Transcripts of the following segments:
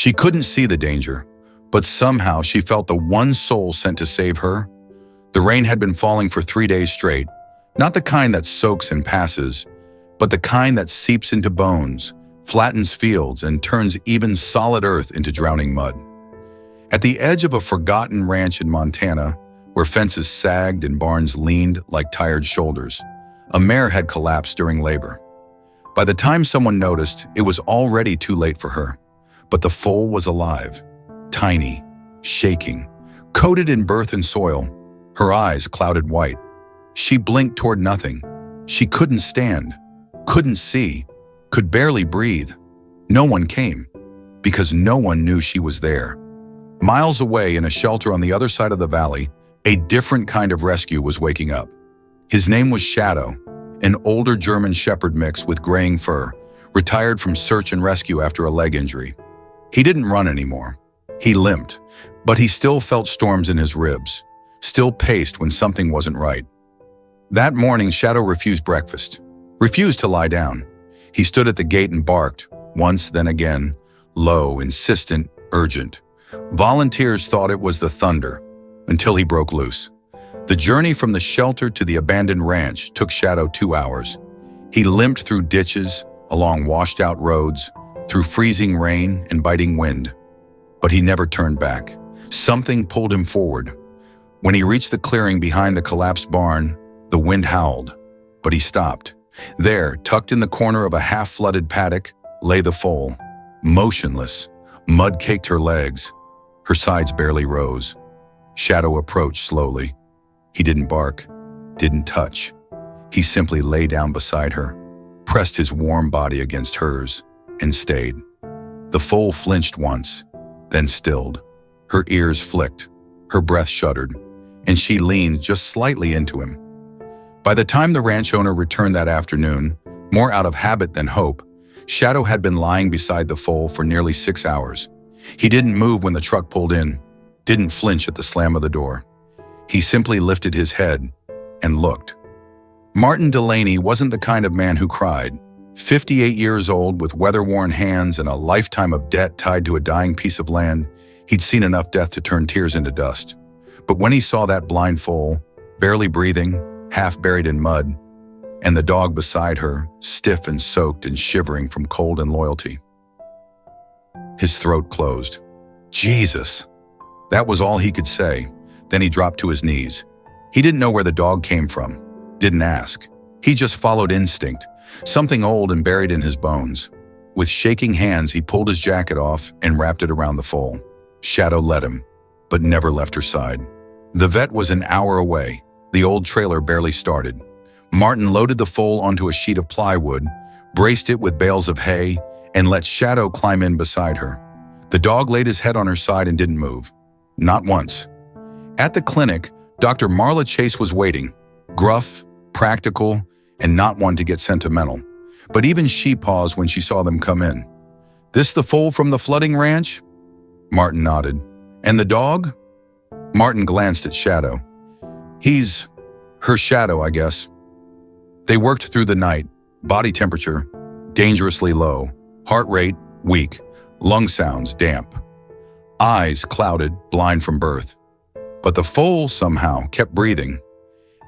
She couldn't see the danger, but somehow she felt the one soul sent to save her. The rain had been falling for 3 days straight, not the kind that soaks and passes, but the kind that seeps into bones, flattens fields, and turns even solid earth into drowning mud. At the edge of a forgotten ranch in Montana, where fences sagged and barns leaned like tired shoulders, a mare had collapsed during labor. By the time someone noticed, it was already too late for her. But the foal was alive, tiny, shaking, coated in earth and soil, her eyes clouded white. She blinked toward nothing. She couldn't stand, couldn't see, could barely breathe. No one came, because no one knew she was there. Miles away in a shelter on the other side of the valley, a different kind of rescue was waking up. His name was Shadow, an older German shepherd mix with graying fur, retired from search and rescue after a leg injury. He didn't run anymore. He limped, but he still felt storms in his ribs, still paced when something wasn't right. That morning, Shadow refused breakfast, refused to lie down. He stood at the gate and barked, once, then again, low, insistent, urgent. Volunteers thought it was the thunder, until he broke loose. The journey from the shelter to the abandoned ranch took Shadow 2 hours. He limped through ditches, along washed-out roads, through freezing rain and biting wind. But he never turned back. Something pulled him forward. When he reached the clearing behind the collapsed barn, the wind howled, but he stopped. There, tucked in the corner of a half-flooded paddock, lay the foal, motionless. Mud caked her legs. Her sides barely rose. Shadow approached slowly. He didn't bark, didn't touch. He simply lay down beside her, pressed his warm body against hers, and stayed. The foal flinched once, then stilled. Her ears flicked, her breath shuddered, and she leaned just slightly into him. By the time the ranch owner returned that afternoon, more out of habit than hope, Shadow had been lying beside the foal for nearly 6 hours. He didn't move when the truck pulled in, didn't flinch at the slam of the door. He simply lifted his head and looked. Martin Delaney wasn't the kind of man who cried. 58 years old, with weather-worn hands and a lifetime of debt tied to a dying piece of land, he'd seen enough death to turn tears into dust. But when he saw that blind foal, barely breathing, half buried in mud, and the dog beside her, stiff and soaked and shivering from cold and loyalty, his throat closed. Jesus! That was all he could say. Then he dropped to his knees. He didn't know where the dog came from, didn't ask. He just followed instinct, something old and buried in his bones. With shaking hands, he pulled his jacket off and wrapped it around the foal. Shadow led him, but never left her side. The vet was an hour away. The old trailer barely started. Martin loaded the foal onto a sheet of plywood, braced it with bales of hay, and let Shadow climb in beside her. The dog laid his head on her side and didn't move. Not once. At the clinic, Dr. Marla Chase was waiting, gruff, practical, and not one to get sentimental. But even she paused when she saw them come in. "This the foal from the flooding ranch?" Martin nodded. "And the dog?" Martin glanced at Shadow. "He's her Shadow, I guess." They worked through the night, body temperature dangerously low, heart rate weak, lung sounds damp, eyes clouded, blind from birth. But the foal somehow kept breathing.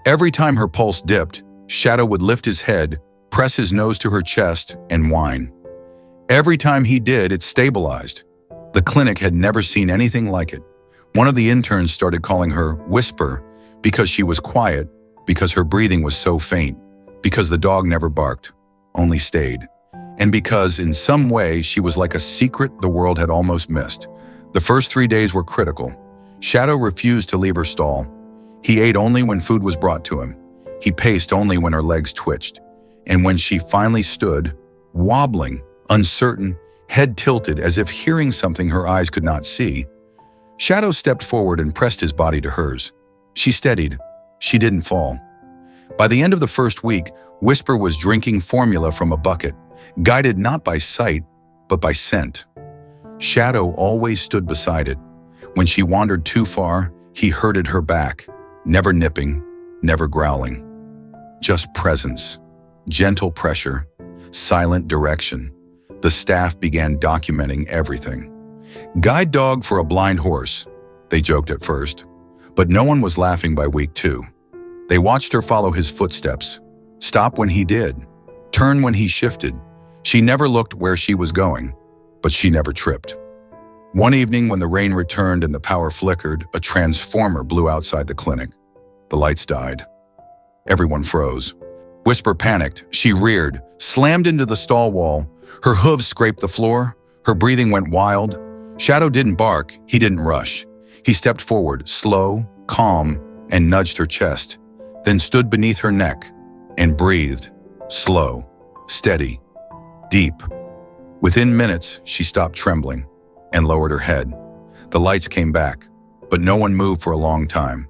Every time her pulse dipped, Shadow would lift his head, press his nose to her chest, and whine. Every time he did, it stabilized. The clinic had never seen anything like it. One of the interns started calling her Whisper because she was quiet, because her breathing was so faint, because the dog never barked, only stayed, and because in some way she was like a secret the world had almost missed. The first 3 days were critical. Shadow refused to leave her stall. He ate only when food was brought to him. He paced only when her legs twitched. And when she finally stood, wobbling, uncertain, head tilted as if hearing something her eyes could not see, Shadow stepped forward and pressed his body to hers. She steadied. She didn't fall. By the end of the first week, Whisper was drinking formula from a bucket, guided not by sight, but by scent. Shadow always stood beside it. When she wandered too far, he herded her back, never nipping, never growling. Just presence, gentle pressure, silent direction. The staff began documenting everything. Guide dog for a blind horse, they joked at first. But no one was laughing by week 2. They watched her follow his footsteps, stop when he did, turn when he shifted. She never looked where she was going, but she never tripped. One evening when the rain returned and the power flickered, a transformer blew outside the clinic. The lights died. Everyone froze. Whisper panicked. She reared, slammed into the stall wall. Her hooves scraped the floor. Her breathing went wild. Shadow didn't bark. He didn't rush. He stepped forward, slow, calm, and nudged her chest, then stood beneath her neck and breathed, slow, steady, deep. Within minutes, she stopped trembling and lowered her head. The lights came back, but no one moved for a long time.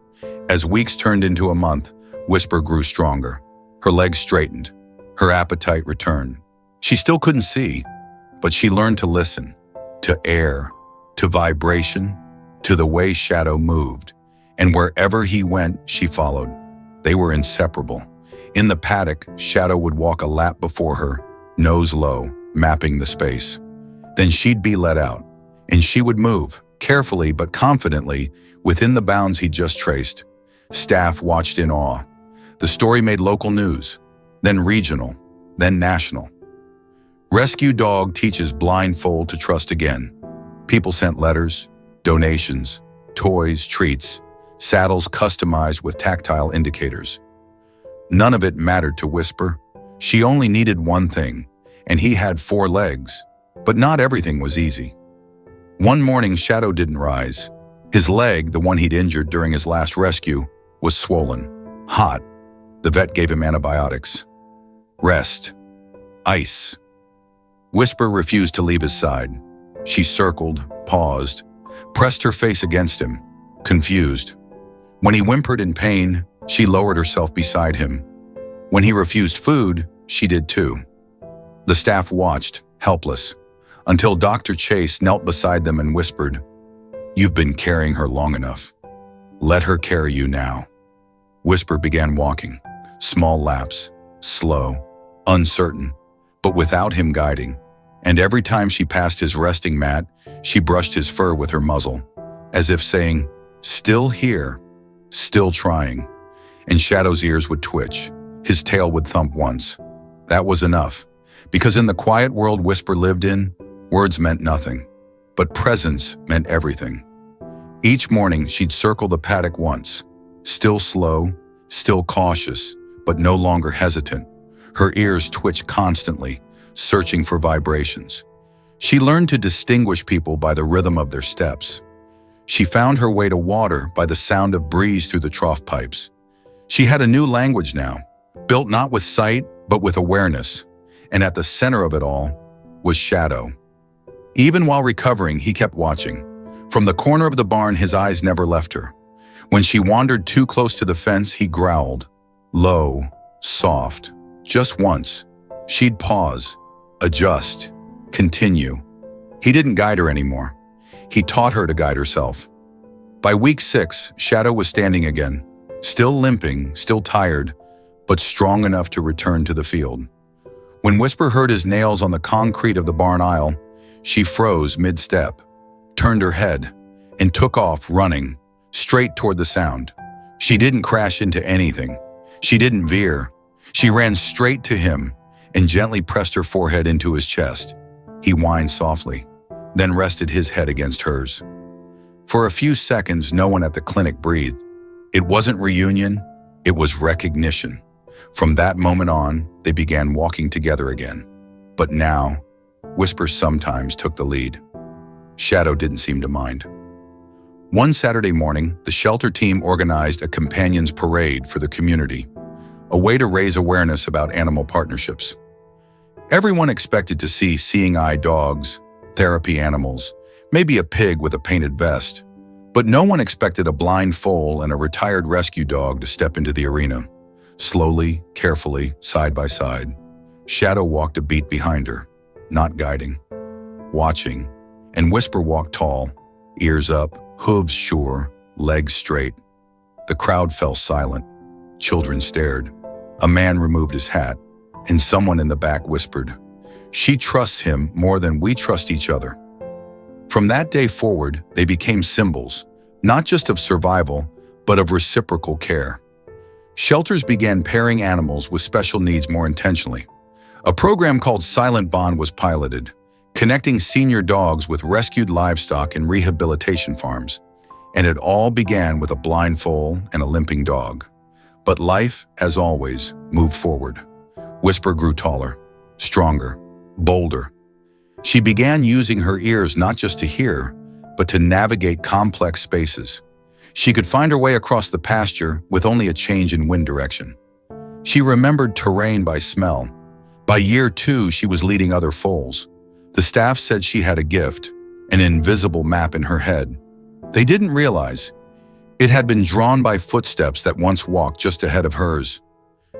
As weeks turned into a month, Whisper grew stronger. Her legs straightened. Her appetite returned. She still couldn't see, but she learned to listen, to air, to vibration, to the way Shadow moved. And wherever he went, she followed. They were inseparable. In the paddock, Shadow would walk a lap before her, nose low, mapping the space. Then she'd be let out, and she would move, carefully but confidently, within the bounds he'd just traced. Staff watched in awe. The story made local news, then regional, then national. Rescue dog teaches blind foal to trust again. People sent letters, donations, toys, treats, saddles customized with tactile indicators. None of it mattered to Whisper. She only needed one thing, and he had 4 legs. But not everything was easy. One morning, Shadow didn't rise. His leg, the one he'd injured during his last rescue, was swollen, hot. The vet gave him antibiotics. Rest. Ice. Whisper refused to leave his side. She circled, paused, pressed her face against him, confused. When he whimpered in pain, she lowered herself beside him. When he refused food, she did too. The staff watched, helpless, until Dr. Chase knelt beside them and whispered, "You've been carrying her long enough. Let her carry you now." Whisper began walking, small laps, slow, uncertain, but without him guiding. And every time she passed his resting mat, she brushed his fur with her muzzle, as if saying, "Still here, still trying." And Shadow's ears would twitch. His tail would thump once. That was enough, because in the quiet world Whisper lived in, words meant nothing, but presence meant everything. Each morning she'd circle the paddock once, still slow, still cautious, but no longer hesitant. Her ears twitched constantly, searching for vibrations. She learned to distinguish people by the rhythm of their steps. She found her way to water by the sound of breeze through the trough pipes. She had a new language now, built not with sight, but with awareness. And at the center of it all was Shadow. Even while recovering, he kept watching. From the corner of the barn, his eyes never left her. When she wandered too close to the fence, he growled. Low, soft, just once. She'd pause, adjust, continue. He didn't guide her anymore. He taught her to guide herself. By week 6, Shadow was standing again, still limping, still tired, but strong enough to return to the field. When Whisper heard his nails on the concrete of the barn aisle, she froze mid-step, turned her head, and took off running, straight toward the sound. She didn't crash into anything. She didn't veer. She ran straight to him and gently pressed her forehead into his chest. He whined softly, then rested his head against hers. For a few seconds, no one at the clinic breathed. It wasn't reunion, it was recognition. From that moment on, they began walking together again. But now, Whisper sometimes took the lead. Shadow didn't seem to mind. One Saturday morning, the shelter team organized a companions parade for the community, a way to raise awareness about animal partnerships. Everyone expected to see seeing-eye dogs, therapy animals, maybe a pig with a painted vest, but no one expected a blind foal and a retired rescue dog to step into the arena. Slowly, carefully, side by side, Shadow walked a beat behind her, not guiding, watching, and Whisper walked tall, ears up, hooves sure, legs straight. The crowd fell silent. Children stared. A man removed his hat, and someone in the back whispered, "She trusts him more than we trust each other." From that day forward, they became symbols, not just of survival, but of reciprocal care. Shelters began pairing animals with special needs more intentionally. A program called Silent Bond was piloted, connecting senior dogs with rescued livestock in rehabilitation farms. And it all began with a blind foal and a limping dog. But life, as always, moved forward. Whisper grew taller, stronger, bolder. She began using her ears not just to hear, but to navigate complex spaces. She could find her way across the pasture with only a change in wind direction. She remembered terrain by smell. By year 2, she was leading other foals. The staff said she had a gift, an invisible map in her head. They didn't realize it had been drawn by footsteps that once walked just ahead of hers.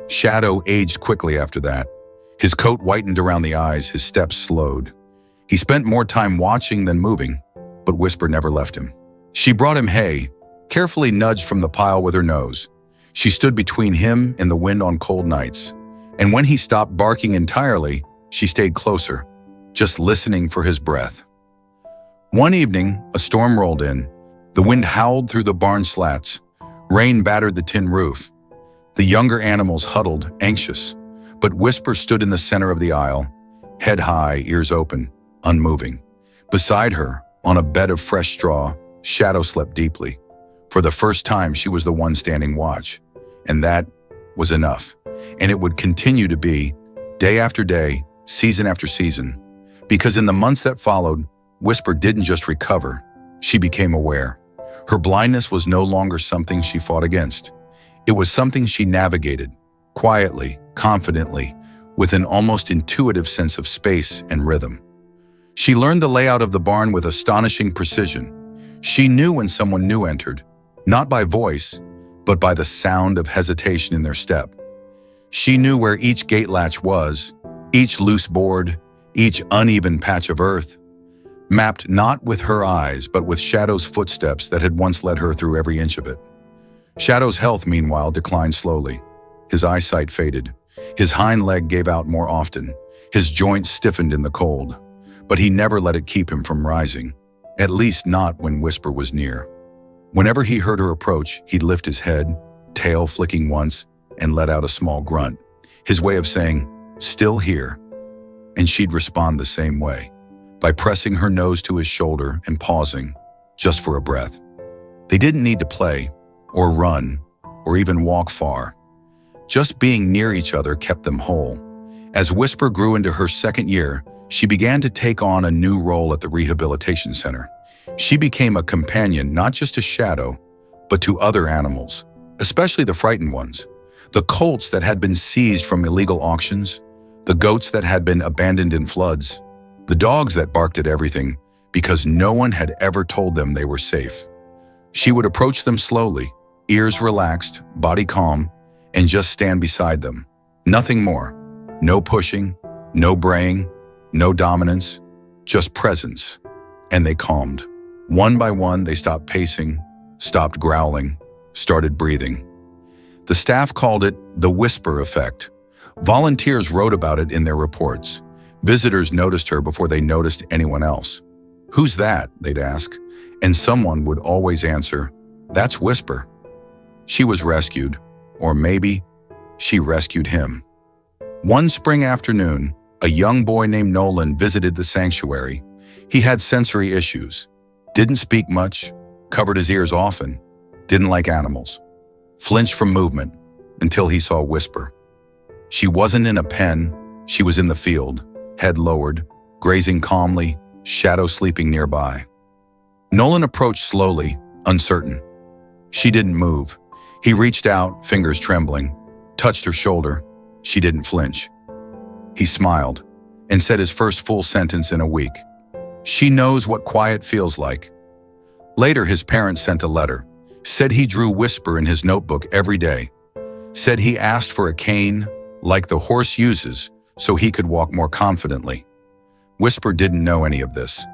Shadow aged quickly after that. His coat whitened around the eyes, his steps slowed. He spent more time watching than moving, but Whisper never left him. She brought him hay, carefully nudged from the pile with her nose. She stood between him and the wind on cold nights. And when he stopped barking entirely, she stayed closer, just listening for his breath. One evening, a storm rolled in. The wind howled through the barn slats. Rain battered the tin roof. The younger animals huddled, anxious, but Whisper stood in the center of the aisle, head high, ears open, unmoving. Beside her, on a bed of fresh straw, Shadow slept deeply. For the first time, she was the one standing watch. And that was enough. And it would continue to be, day after day, season after season. Because in the months that followed, Whisper didn't just recover, she became aware. Her blindness was no longer something she fought against. It was something she navigated, quietly, confidently, with an almost intuitive sense of space and rhythm. She learned the layout of the barn with astonishing precision. She knew when someone new entered, not by voice, but by the sound of hesitation in their step. She knew where each gate latch was, each loose board, each uneven patch of earth, mapped not with her eyes, but with Shadow's footsteps that had once led her through every inch of it. Shadow's health, meanwhile, declined slowly. His eyesight faded. His hind leg gave out more often. His joints stiffened in the cold. But he never let it keep him from rising, at least not when Whisper was near. Whenever he heard her approach, he'd lift his head, tail flicking once, and let out a small grunt, his way of saying, "Still here." And she'd respond the same way, by pressing her nose to his shoulder and pausing, just for a breath. They didn't need to play, or run, or even walk far. Just being near each other kept them whole. As Whisper grew into her second year, she began to take on a new role at the rehabilitation center. She became a companion not just to Shadow, but to other animals, especially the frightened ones. The colts that had been seized from illegal auctions, the goats that had been abandoned in floods, the dogs that barked at everything because no one had ever told them they were safe. She would approach them slowly, ears relaxed, body calm, and just stand beside them. Nothing more. No pushing, no braying, no dominance, just presence. And they calmed. One by one, they stopped pacing, stopped growling, started breathing. The staff called it the Whisper effect. Volunteers wrote about it in their reports. Visitors noticed her before they noticed anyone else. "Who's that?" they'd ask, and someone would always answer, "That's Whisper." She was rescued, or maybe she rescued him. One spring afternoon, a young boy named Nolan visited the sanctuary. He had sensory issues, didn't speak much, covered his ears often, didn't like animals, flinched from movement until he saw Whisper. She wasn't in a pen, she was in the field, head lowered, grazing calmly, Shadow sleeping nearby. Nolan approached slowly, uncertain. She didn't move. He reached out, fingers trembling, touched her shoulder. She didn't flinch. He smiled and said his first full sentence in a week. "She knows what quiet feels like." Later, his parents sent a letter, said he drew Whisper in his notebook every day, said he asked for a cane, like the horse uses, so he could walk more confidently. Whisper didn't know any of this,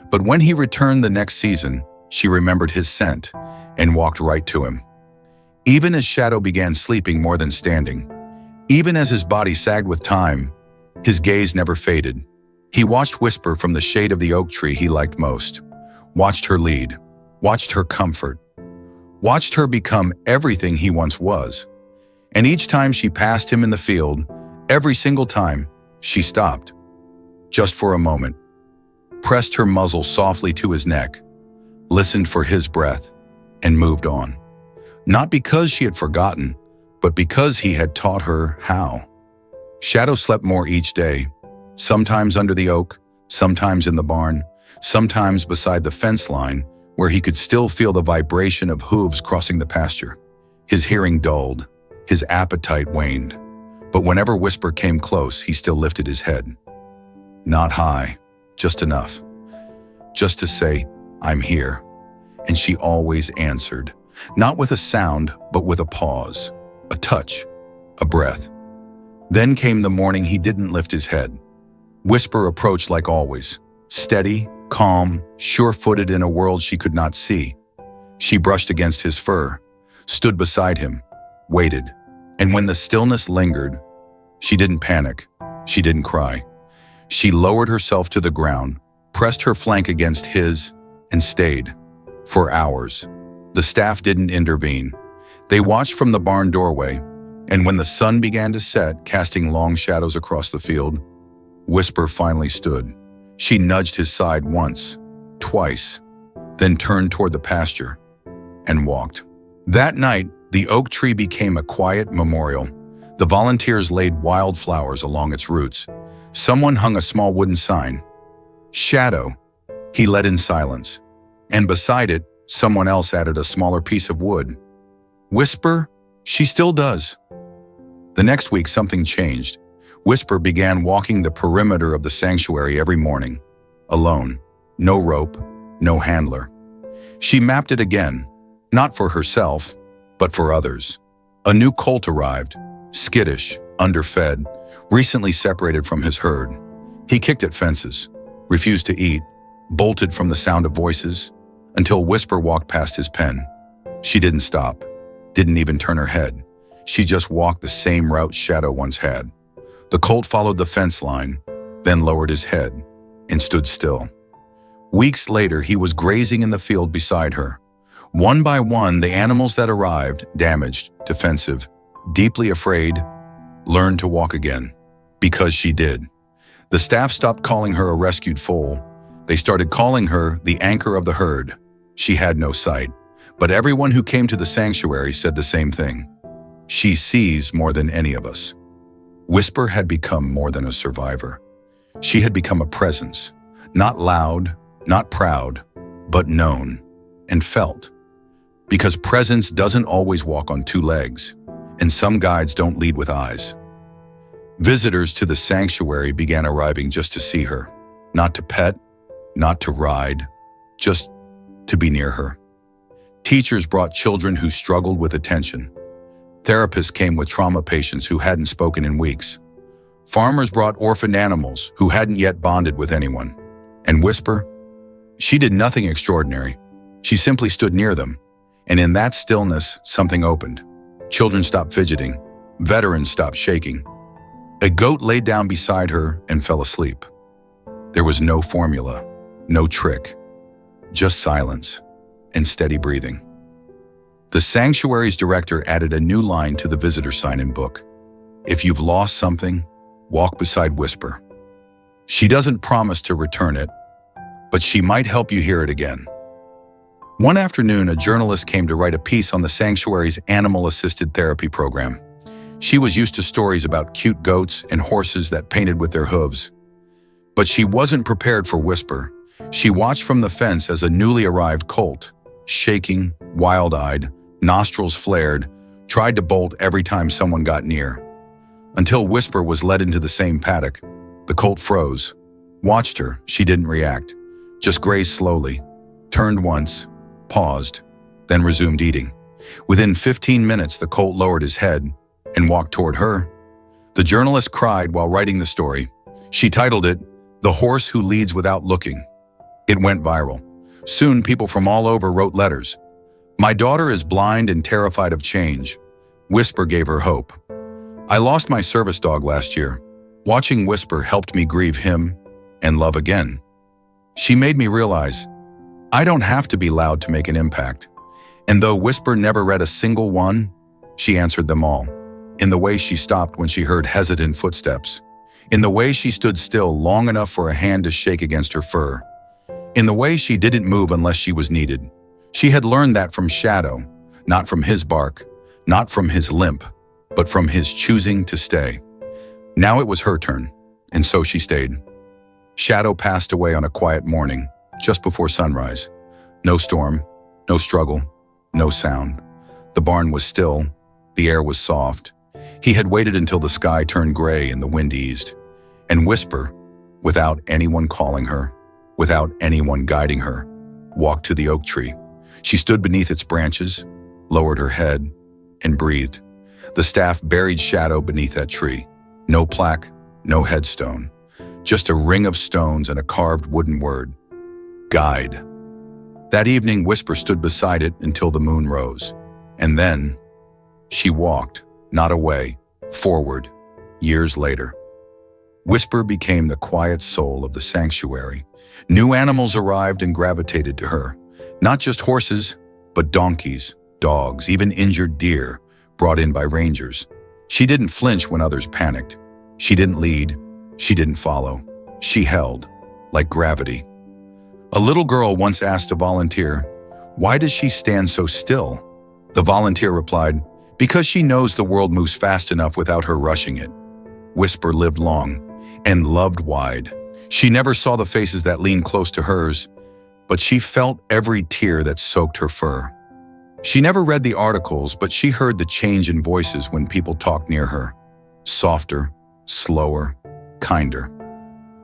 but when he returned the next season, she remembered his scent and walked right to him. Even as Shadow began sleeping more than standing, even as his body sagged with time, his gaze never faded. He watched Whisper from the shade of the oak tree he liked most, watched her lead, watched her comfort, watched her become everything he once was. And each time she passed him in the field, every single time, she stopped, just for a moment, pressed her muzzle softly to his neck, listened for his breath, and moved on. Not because she had forgotten, but because he had taught her how. Shadow slept more each day, sometimes under the oak, sometimes in the barn, sometimes beside the fence line, where he could still feel the vibration of hooves crossing the pasture. His hearing dulled, his appetite waned, but whenever Whisper came close, he still lifted his head. Not high, just enough. Just to say, "I'm here." And she always answered, not with a sound, but with a pause, a touch, a breath. Then came the morning he didn't lift his head. Whisper approached like always, steady, calm, sure-footed in a world she could not see. She brushed against his fur, stood beside him, waited. And when the stillness lingered, she didn't panic, she didn't cry. She lowered herself to the ground, pressed her flank against his, and stayed. For hours. The staff didn't intervene. They watched from the barn doorway, and when the sun began to set, casting long shadows across the field, Whisper finally stood. She nudged his side once, twice, then turned toward the pasture and walked. That night, the oak tree became a quiet memorial. The volunteers laid wildflowers along its roots. Someone hung a small wooden sign. Shadow, he led in silence. And beside it, someone else added a smaller piece of wood. Whisper, she still does. The next week, something changed. Whisper began walking the perimeter of the sanctuary every morning, alone, no rope, no handler. She mapped it again, not for herself, but for others. A new colt arrived, skittish, underfed, recently separated from his herd. He kicked at fences, refused to eat, bolted from the sound of voices, until Whisper walked past his pen. She didn't stop, didn't even turn her head. She just walked the same route Shadow once had. The colt followed the fence line, then lowered his head and stood still. Weeks later, he was grazing in the field beside her. One by one, the animals that arrived, damaged, defensive, deeply afraid, learned to walk again. Because she did. The staff stopped calling her a rescued foal. They started calling her the anchor of the herd. She had no sight, but everyone who came to the sanctuary said the same thing. She sees more than any of us. Whisper had become more than a survivor. She had become a presence, not loud, not proud, but known and felt. Because presence doesn't always walk on two legs, and some guides don't lead with eyes. Visitors to the sanctuary began arriving just to see her, not to pet, not to ride, just to be near her. Teachers brought children who struggled with attention. Therapists came with trauma patients who hadn't spoken in weeks. Farmers brought orphaned animals who hadn't yet bonded with anyone. And Whisper? She did nothing extraordinary. She simply stood near them. And in that stillness, something opened. Children stopped fidgeting. Veterans stopped shaking. A goat laid down beside her and fell asleep. There was no formula, no trick, just silence and steady breathing. The sanctuary's director added a new line to the visitor sign-in book. If you've lost something, walk beside Whisper. She doesn't promise to return it, but she might help you hear it again. One afternoon, a journalist came to write a piece on the sanctuary's animal-assisted therapy program. She was used to stories about cute goats and horses that painted with their hooves. But she wasn't prepared for Whisper. She watched from the fence as a newly arrived colt, shaking, wild-eyed, nostrils flared, tried to bolt every time someone got near. Until Whisper was led into the same paddock, the colt froze, watched her, she didn't react, just grazed slowly, turned once, paused, then resumed eating. Within 15 minutes, the colt lowered his head and walked toward her. The journalist cried while writing the story. She titled it, "The Horse Who Leads Without Looking." It went viral. Soon, people from all over wrote letters. "My daughter is blind and terrified of change." Whisper gave her hope. "I lost my service dog last year. Watching Whisper helped me grieve him and love again." She made me realize, I don't have to be loud to make an impact. And though Whisper never read a single one, she answered them all. In the way she stopped when she heard hesitant footsteps. In the way she stood still long enough for a hand to shake against her fur. In the way she didn't move unless she was needed. She had learned that from Shadow, not from his bark, not from his limp, but from his choosing to stay. Now it was her turn, and so she stayed. Shadow passed away on a quiet morning, just before sunrise. No storm, no struggle, no sound. The barn was still, the air was soft. He had waited until the sky turned gray and the wind eased. And Whisper, without anyone calling her, without anyone guiding her, walked to the oak tree. She stood beneath its branches, lowered her head, and breathed. The staff buried Shadow beneath that tree. No plaque, no headstone. Just a ring of stones and a carved wooden word. Guide. That evening, Whisper stood beside it until the moon rose. And then, she walked, not away, forward, years later. Whisper became the quiet soul of the sanctuary. New animals arrived and gravitated to her. Not just horses, but donkeys, dogs, even injured deer, brought in by rangers. She didn't flinch when others panicked. She didn't lead. She didn't follow. She held, like gravity. A little girl once asked a volunteer, "Why does she stand so still?" The volunteer replied, "Because she knows the world moves fast enough without her rushing it." Whisper lived long and loved wide. She never saw the faces that leaned close to hers, but she felt every tear that soaked her fur. She never read the articles, but she heard the change in voices when people talked near her. Softer, slower, kinder.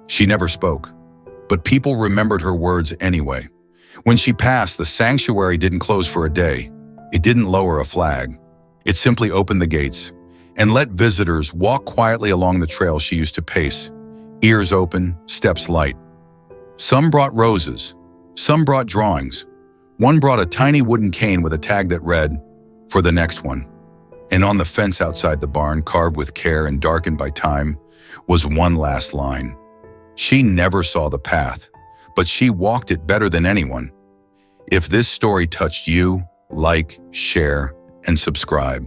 She never spoke, but people remembered her words anyway. When she passed, the sanctuary didn't close for a day. It didn't lower a flag. It simply opened the gates and let visitors walk quietly along the trail she used to pace, ears open, steps light. Some brought roses, some brought drawings. One brought a tiny wooden cane with a tag that read, "For the next one." And on the fence outside the barn, carved with care and darkened by time, was one last line. She never saw the path, but she walked it better than anyone. If this story touched you, like, share, and subscribe.